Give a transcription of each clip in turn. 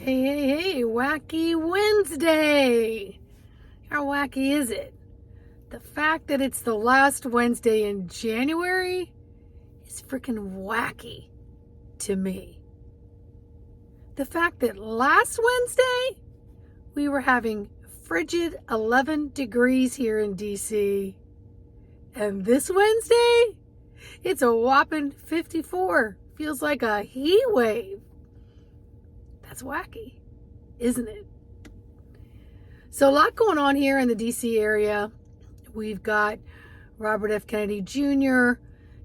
Hey, Whacky Wednesday. How wacky is it? The fact that it's the last Wednesday in January is freaking wacky to me. The fact that last Wednesday we were having frigid 11 degrees here in DC, and this Wednesday it's a whopping 54. Feels like a heat wave. That's wacky, isn't it? So a lot going on here in the DC area. We've got Robert F. Kennedy Jr.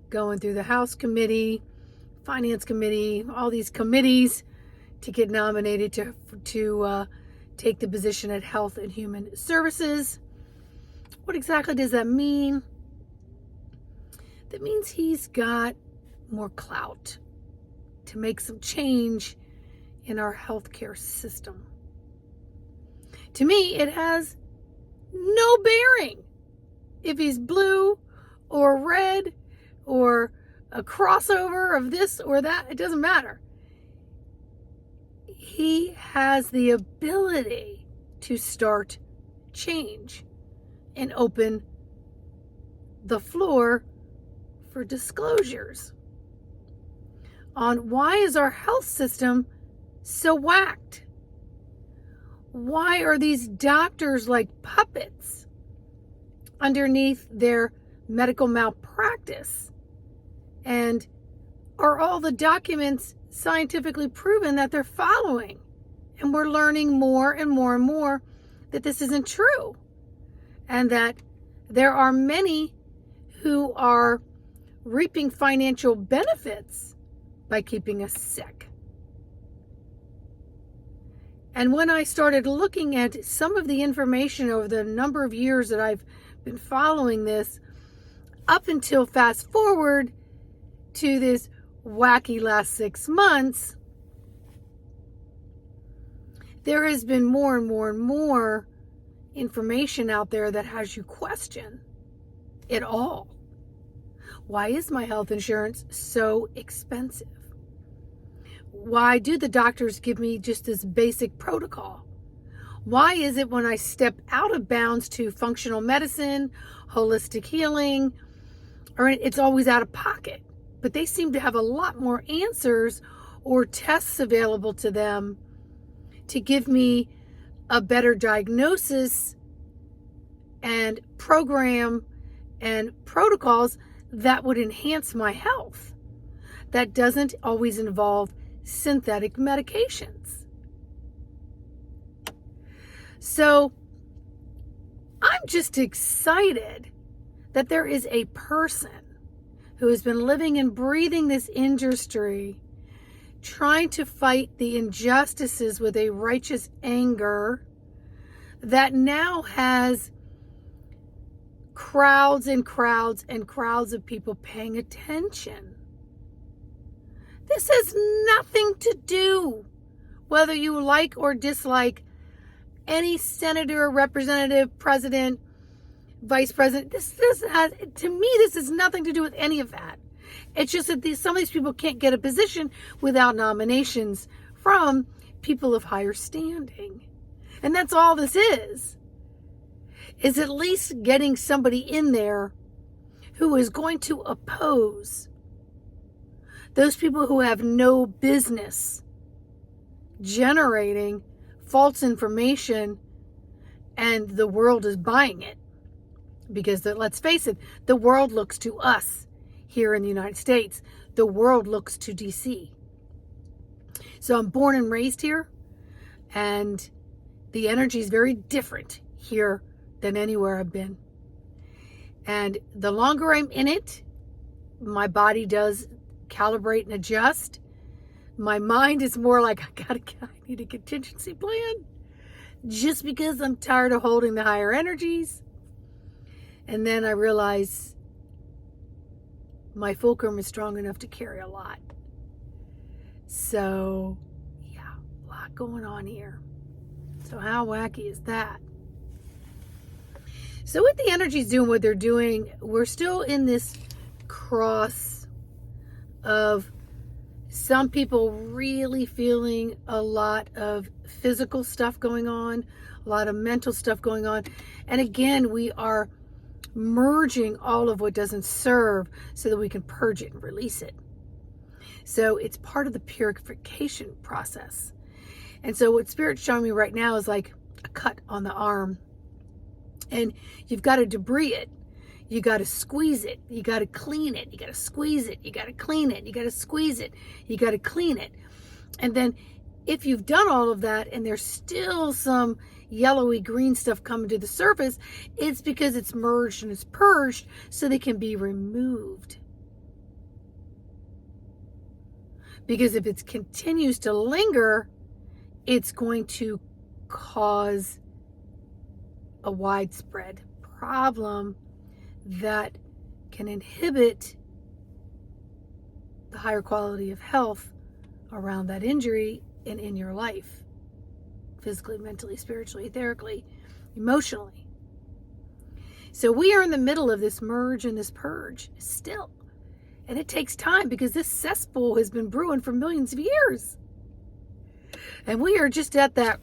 going through the House Committee, Finance Committee, all these committees to get nominated to take the position at Health and Human Services. What exactly does that mean? That means he's got more clout to make some change in our healthcare system. To me, it has no bearing if he's blue or red or a crossover of this or that. It doesn't matter. He has the ability to start change and open the floor for disclosures on why is our health system so whacked? Why are these doctors like puppets underneath their medical malpractice? And are all the documents scientifically proven that they're following? And we're learning more and more and more that this isn't true. And that there are many who are reaping financial benefits by keeping us sick. And when I started looking at some of the information over the number of years that I've been following this, up until fast forward to this wacky last 6 months, there has been more and more and more information out there that has you question it all. Why is my health insurance so expensive? Why do the doctors give me just this basic protocol? Why is it when I step out of bounds to functional medicine, holistic healing, or it's always out of pocket? But they seem to have a lot more answers or tests available to them to give me a better diagnosis and program and protocols that would enhance my health. That doesn't always involve synthetic medications. So I'm just excited that there is a person who has been living and breathing this industry, trying to fight the injustices with a righteous anger that now has crowds and crowds and crowds of people paying attention. This has nothing to do whether you like or dislike any senator, representative, president, vice president. This has, to me, this has nothing to do with any of that. It's just that some of these people can't get a position without nominations from people of higher standing. And that's all this is at least getting somebody in there who is going to oppose those people who have no business generating false information, and the world is buying it. Because let's face it, the world looks to us here in the United States. The world looks to DC. So I'm born and raised here, and the energy is very different here than anywhere I've been. And the longer I'm in it, my body does calibrate and adjust. My mind is more like, I need a contingency plan, just because I'm tired of holding the higher energies. And then I realize my fulcrum is strong enough to carry a lot. So yeah, a lot going on here. So how wacky is that? So with the energies doing what they're doing, we're still in this cross of Some people really feeling a lot of physical stuff going on, a lot of mental stuff going on. And again, we are merging all of what doesn't serve so that we can purge it and release it. So it's part of the purification process. And so what Spirit's showing me right now is like a cut on the arm. And you've got to debris it. You got to squeeze it. You got to clean it. You got to squeeze it. You got to clean it. You got to squeeze it. You got to clean it. And then if you've done all of that and there's still some yellowy green stuff coming to the surface, it's because it's merged and it's purged so they can be removed. Because if it continues to linger, it's going to cause a widespread problem that can inhibit the higher quality of health around that injury and in your life, physically, mentally, spiritually, etherically, emotionally. So we are in the middle of this merge and this purge still. And it takes time because this cesspool has been brewing for millions of years. And we are just at that,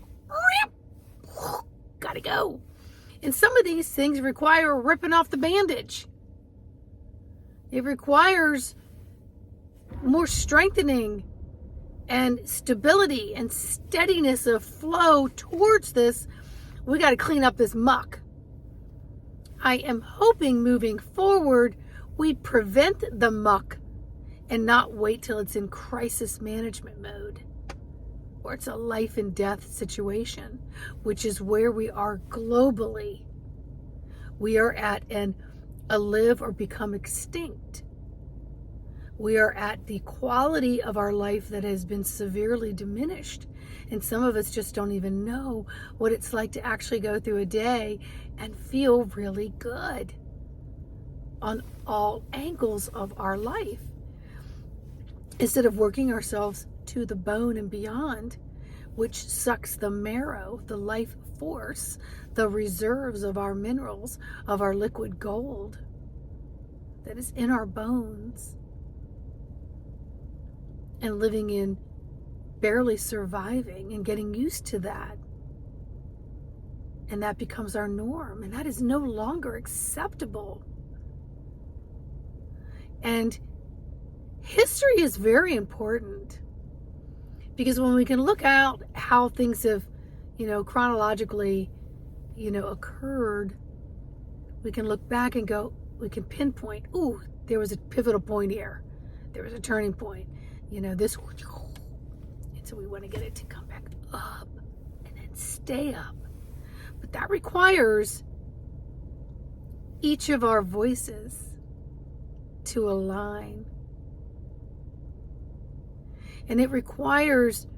gotta go. And some of these things require ripping off the bandage. It requires more strengthening and stability and steadiness of flow towards this. We got to clean up this muck. I am hoping moving forward, we prevent the muck and not wait till it's in crisis management mode, or it's a life and death situation, which is where we are globally. We are at a live or become extinct. We are at the quality of our life that has been severely diminished. And some of us just don't even know what it's like to actually go through a day and feel really good on all angles of our life. Instead of working ourselves to the bone and beyond, which sucks the marrow, the life force, the reserves of our minerals, of our liquid gold that is in our bones, and living in barely surviving and getting used to that. And that becomes our norm, and that is no longer acceptable. And history is very important, because when we can look out how things have, chronologically, occurred, we can look back and go, we can pinpoint, ooh, there was a pivotal point here. There was a turning point. This, and so we want to get it to come back up and then stay up. But that requires each of our voices to align. And it requires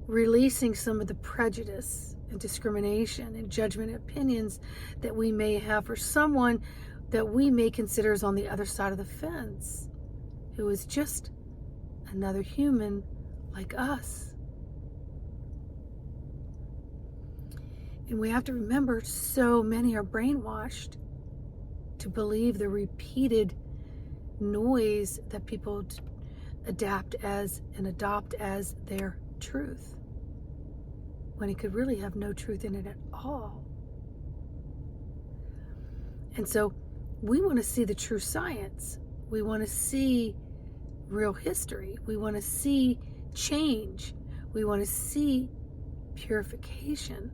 releasing some of the prejudice and discrimination and judgment and opinions that we may have for someone that we may consider is on the other side of the fence, who is just another human like us. And we have to remember, so many are brainwashed to believe the repeated noise that people adapt as and adopt as their truth, when it could really have no truth in it at all. And so we want to see the true science. We want to see real history. We want to see change. We want to see purification.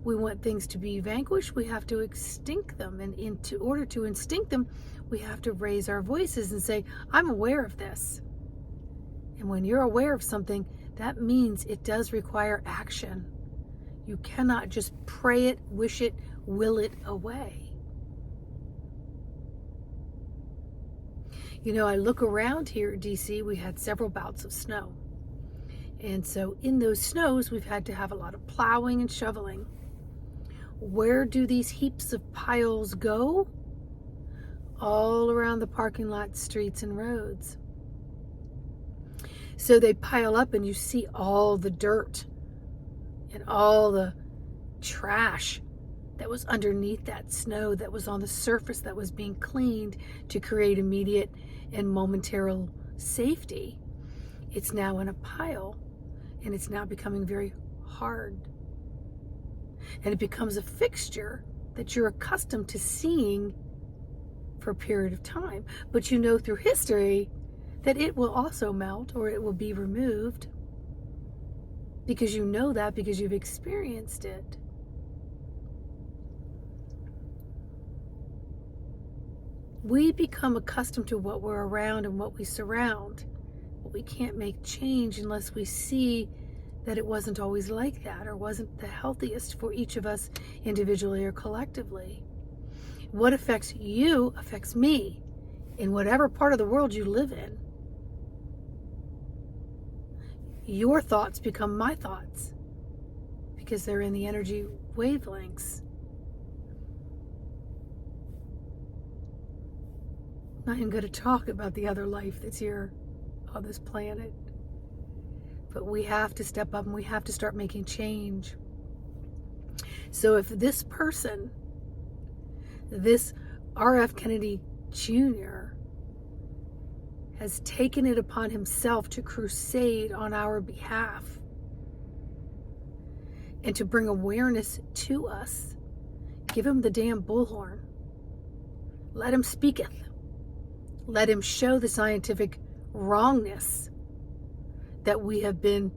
We want things to be vanquished. We have to extinct them. And in order to extinct them, we have to raise our voices and say, I'm aware of this. And when you're aware of something, that means it does require action. You cannot just pray it, wish it, will it away. I look around here at DC, we had several bouts of snow. And so in those snows, we've had to have a lot of plowing and shoveling. Where do these heaps of piles go? All around the parking lot, streets, and roads. So they pile up and you see all the dirt and all the trash that was underneath that snow, that was on the surface, that was being cleaned to create immediate and momentary safety, it's now in a pile, and it's now becoming very hard. And it becomes a fixture that you're accustomed to seeing for a period of time. But you know through history that it will also melt, or it will be removed, because you know that because you've experienced it. We become accustomed to what we're around and what we surround. But we can't make change unless we see that it wasn't always like that, or wasn't the healthiest for each of us individually or collectively. What affects you affects me in whatever part of the world you live in. Your thoughts become my thoughts because they're in the energy wavelengths. I'm not even going to talk about the other life that's here on this planet. But we have to step up and we have to start making change. So if this person, this R.F. Kennedy Jr., has taken it upon himself to crusade on our behalf and to bring awareness to us, give him the damn bullhorn. Let him speaketh. Let him show the scientific wrongness that we have been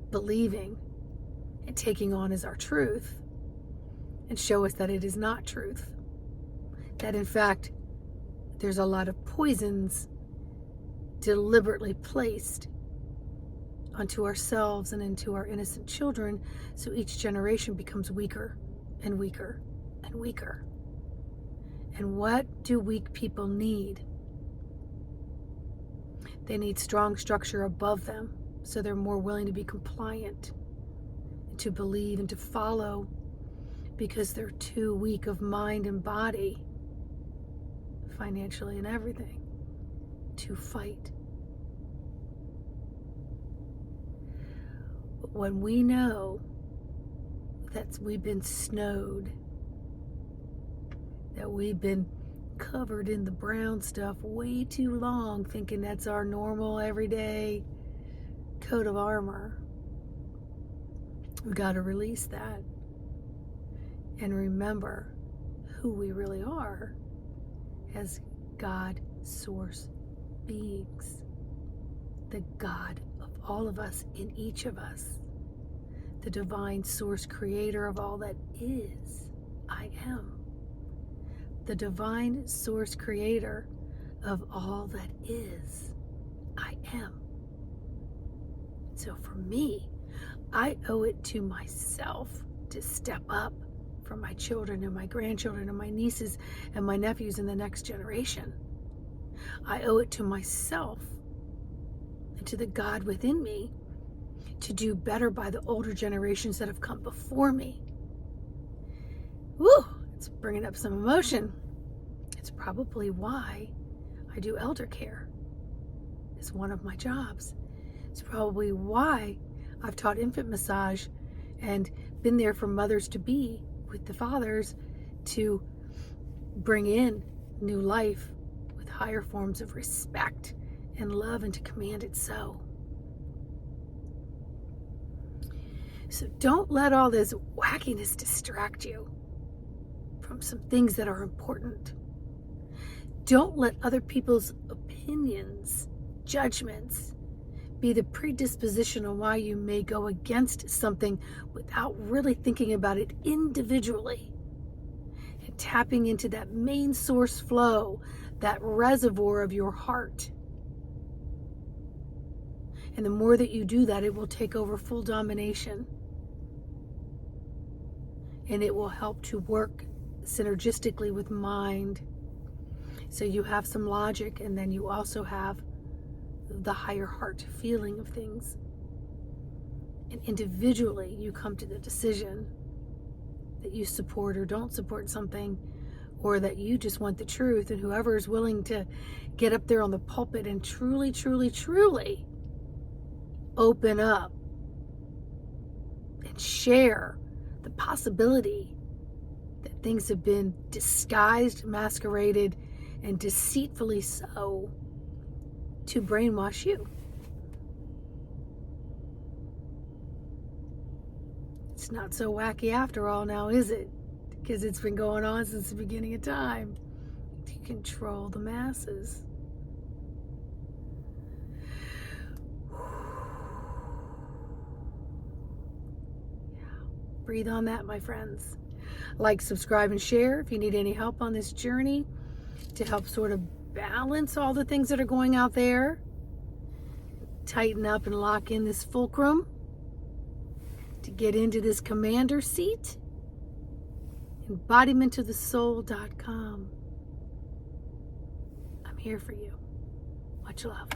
believing and taking on as our truth, and show us that it is not truth. That in fact, there's a lot of poisons deliberately placed onto ourselves and into our innocent children, so each generation becomes weaker and weaker and weaker. And what do weak people need? They need strong structure above them, so they're more willing to be compliant, and to believe and to follow, because they're too weak of mind and body, financially and everything, to fight. But when we know that we've been snowed, that we've been covered in the brown stuff way too long, thinking that's our normal everyday coat of armor, we've got to release that and remember who we really are as God source beings, the God of all of us, in each of us, the divine source creator of all that is. I am the divine source creator of all that is. I am. So for me, I owe it to myself to step up for my children and my grandchildren and my nieces and my nephews and the next generation. I owe it to myself and to the God within me to do better by the older generations that have come before me. Woo! It's bringing up some emotion. It's probably why I do elder care. It's one of my jobs. It's probably why I've taught infant massage and been there for mothers to be with the fathers to bring in new life with higher forms of respect and love, and to command it so. So don't let all this wackiness distract you from some things that are important. Don't let other people's opinions, judgments, be the predisposition on why you may go against something without really thinking about it individually and tapping into that main source flow, that reservoir of your heart. And the more that you do that, it will take over full domination. And it will help to work synergistically with mind. So you have some logic, and then you also have the higher heart feeling of things. And individually, you come to the decision that you support or don't support something, or that you just want the truth. And whoever is willing to get up there on the pulpit and truly, truly, truly open up and share the possibility that things have been disguised, masqueraded, and deceitfully so, to brainwash you. It's not so wacky after all now, is it? Because it's been going on since the beginning of time to control the masses. Yeah. Breathe on that, my friends. Like, subscribe, and share if you need any help on this journey to help sort of balance all the things that are going out there. Tighten up and lock in this fulcrum to get into this commander seat. embodimentofthesoul.com. I'm here for you. Much love.